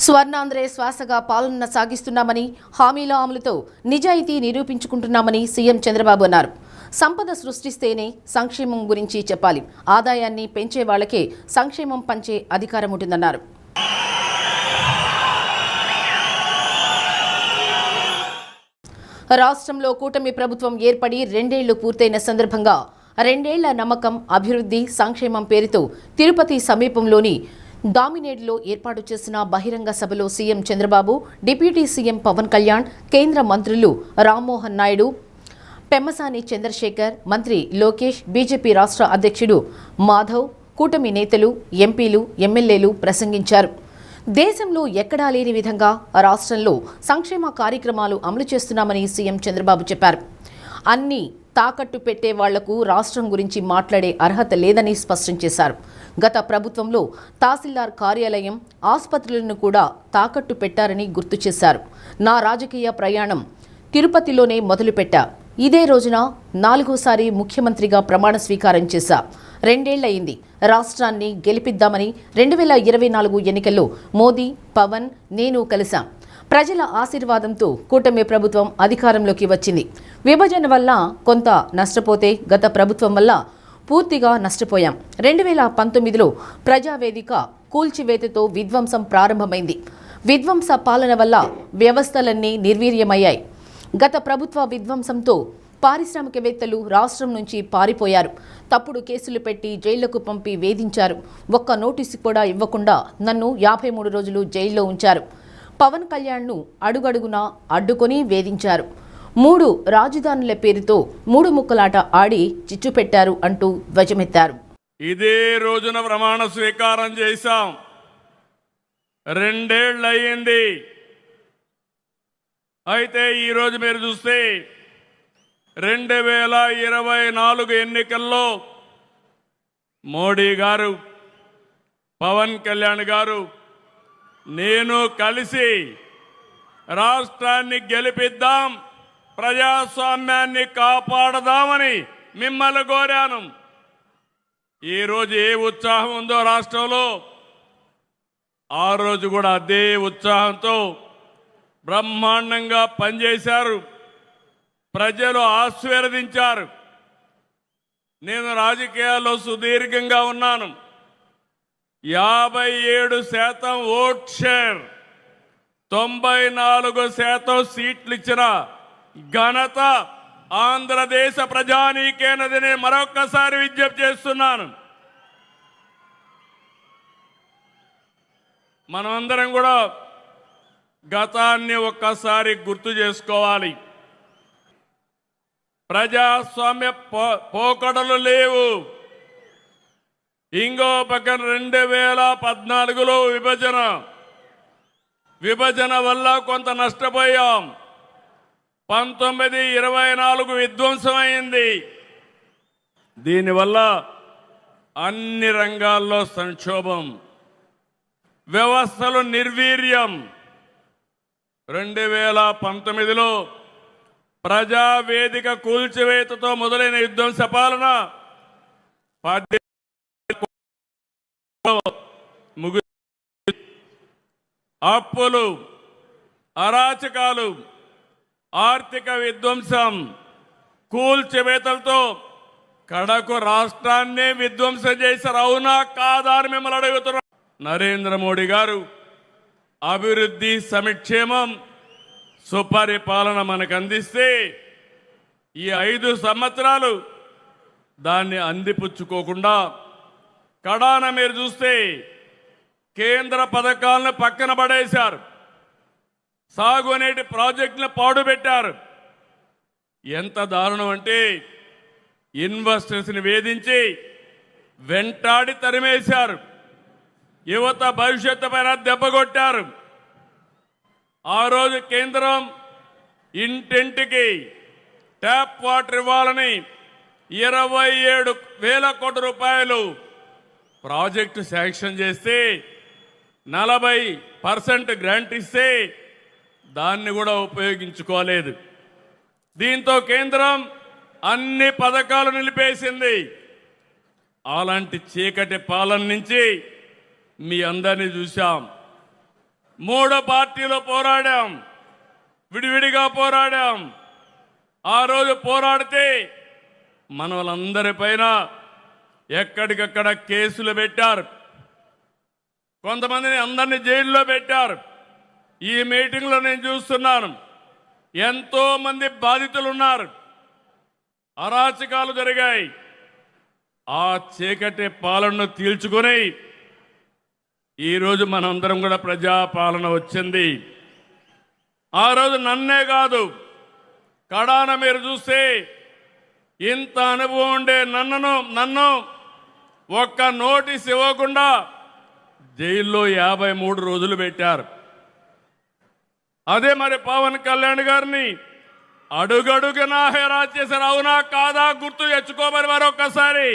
స్వర్ణాంధ్రే శ్వాసగా పాలన సాగిస్తున్నామని, హామీల అమలుతో నిజాయితీ నిరూపించుకుంటున్నామని సీఎం చంద్రబాబు అన్నారు. సంపద సృష్టిస్తేనే సంక్షేమం గురించి చెప్పాలి. ఆదాయాన్ని పెంచే వాళ్లకే సంక్షేమం పంచే అధికారం ఉంటుందన్నారు. రాష్ట్రంలో కూటమి ప్రభుత్వం ఏర్పడి 2 ఏళ్లు పూర్తయిన సందర్భంగా 2 ఏళ్ల నమ్మకం, అభివృద్ధి, సంక్షేమం పేరుతో తిరుపతి సమీపంలోని దామినేడ్లో ఏర్పాటు చేసిన బహిరంగ సభలో CM Chandrababu, deputy CM Pawan Kalyan, కేంద్ర మంత్రులు రామ్మోహన్ నాయుడు, పెమ్మసాని చంద్రశేఖర్, మంత్రి లోకేష్, బీజేపీ రాష్ట్ర అధ్యక్షుడు మాధవ్, కూటమి నేతలు, ఎంపీలు, ఎమ్మెల్యేలు ప్రసంగించారు. దేశంలో ఎక్కడా లేని విధంగా రాష్ట్రంలో సంక్షేమ కార్యక్రమాలు అమలు చేస్తున్నామని సీఎం చంద్రబాబు చెప్పారు. అన్ని తాకట్టు పెట్టే వాళ్లకు రాష్ట్రం గురించి మాట్లాడే అర్హత లేదని స్పష్టం చేశారు. గత ప్రభుత్వంలో తహసీల్దార్ కార్యాలయం, ఆసుపత్రులను కూడా తాకట్టు పెట్టారని గుర్తు చేశారు. నా రాజకీయ ప్రయాణం తిరుపతిలోనే మొదలుపెట్టా. ఇదే రోజున 4వసారి ముఖ్యమంత్రిగా ప్రమాణ స్వీకారం చేశా. 2 ఏళ్లయింది. రాష్ట్రాన్ని గెలిపిద్దామని 2024 ఎన్నికల్లో మోదీ, పవన్, నేను కలిశాం. ప్రజల ఆశీర్వాదంతో కూటమి ప్రభుత్వం అధికారంలోకి వచ్చింది. విభజన వల్ల కొంత నష్టపోతే గత ప్రభుత్వం వల్ల పూర్తిగా నష్టపోయాం. 2019లో ప్రజావేదిక కూల్చివేతతో విధ్వంసం ప్రారంభమైంది. విధ్వంస పాలన వల్ల వ్యవస్థలన్నీ నిర్వీర్యమయ్యాయి. గత ప్రభుత్వ విధ్వంసంతో పారిశ్రామికవేత్తలు రాష్ట్రం నుంచి పారిపోయారు. తప్పుడు కేసులు పెట్టి జైళ్లకు పంపి వేధించారు. ఒక్క నోటీసు కూడా ఇవ్వకుండా నన్ను 53 రోజులు జైల్లో ఉంచారు. పవన్ కళ్యాణ్ను అడుగడుగునా అడ్డుకొని వేధించారు. 3 రాజధానుల పేరుతో 3 ముక్కలాట ఆడి చిచ్చు పెట్టారు అంటూ ధ్వజమెత్తారు. ఇదే రోజున ప్రమాణ స్వీకారం చేశాం. 2 ఏళ్ళు అయ్యింది. అయితే ఈరోజు మీరు చూస్తే 2024 ఎన్నికల్లో మోడీ గారు, పవన్ కళ్యాణ్ గారు, నేను కలిసి రాష్ట్రాన్ని గెలిపిద్దాం, ప్రజాస్వామ్యాన్ని కాపాడదామని మిమ్మల్ని కోరాను. ఈరోజు ఏ ఉత్సాహం ఉందో రాష్ట్రంలో, ఆ రోజు కూడా అదే ఉత్సాహంతో బ్రహ్మాండంగా పనిచేశారు. ప్రజలు ఆశీర్వదించారు. నేను రాజకీయాల్లో సుదీర్ఘంగా ఉన్నాను. 57% ఓట్ షేర్, 94% సీట్లు ఇచ్చిన ఘనత ఆంధ్రదేశ ప్రజానీకేనదని మరొక్కసారి విజ్ఞప్తి చేస్తున్నాను. మనమందరం కూడా గతాన్ని ఒక్కసారి గుర్తు చేసుకోవాలి. ప్రజాస్వామ్య పోకడలు లేవు. ఇంకో పక్కన 2014లో విభజన వల్ల కొంత నష్టపోయాం. 1924 విధ్వంసమైంది. దీనివల్ల అన్ని రంగాల్లో సంక్షోభం, వ్యవస్థలు నిర్వీర్యం. 2019లో ప్రజావేదిక కూల్చివేతతో మొదలైన విధ్వంస పాలన అప్పులు, అరాచకాలు, ఆర్థిక విధ్వంసం, కూల్చివేతలతో కడకు రాష్ట్రాన్ని విధ్వంసం చేశారు. అవునా కాదా అని మిమ్మల్ని అడుగుతున్నారు. నరేంద్ర మోడీ గారు అభివృద్ధి, సంక్షేమం, సుపరిపాలన మనకు అందిస్తే ఈ 5 సంవత్సరాలు దాన్ని అందిపుచ్చుకోకుండా కడాన మీరు చూస్తే కేంద్ర పథకాలను పక్కన పడేశారు. సాగునీటి ప్రాజెక్టులను పాడుపెట్టారు. ఎంత దారుణం అంటే ఇన్వెస్టర్స్ని వేధించి వెంటాడి తరిమేశారు. యువత భవిష్యత్తు పైన దెబ్బకొట్టారు. ఆ రోజు కేంద్రం ఇంటింటికి ట్యాప్ వాటర్ ఇవ్వాలని 27,000 కోట్ల రూపాయలు ప్రాజెక్టు శాంక్షన్ చేస్తే 40% గ్రాంట్ ఇస్తే దాన్ని కూడా ఉపయోగించుకోలేదు. దీంతో కేంద్రం అన్ని పథకాలు నిలిపేసింది. అలాంటి చీకటి పాలన నుంచి మీ అందరినీ చూశాం. 3 పార్టీలు పోరాడాం, విడివిడిగా పోరాడాం. ఆ రోజు పోరాడితే మన వాళ్ళందరిపైన ఎక్కడికక్కడ కేసులు పెట్టారు, కొంతమందిని అందరినీ జైల్లో పెట్టారు. ఈ మీటింగ్లో నేను చూస్తున్నాను, ఎంతో మంది బాధితులు ఉన్నారు, అరాచకాలు జరిగాయి. ఆ చీకటి పాలనను తీల్చుకొని ఈరోజు మనందరం కూడా ప్రజాపాలన వచ్చింది. ఆ రోజు నన్నే కాదు, కడాన మీరు చూస్తే ఇంత అనుభవం ఉండే నన్ను ఒక్క నోటీస్ ఇవ్వకుండా జైల్లో 53 రోజులు పెట్టారు. అదే మరి పవన్ కళ్యాణ్ గారిని అడుగడుగునా హెరాస్ చేశారు. అవునా కాదా గుర్తు తెచ్చుకోమని మరొకసారి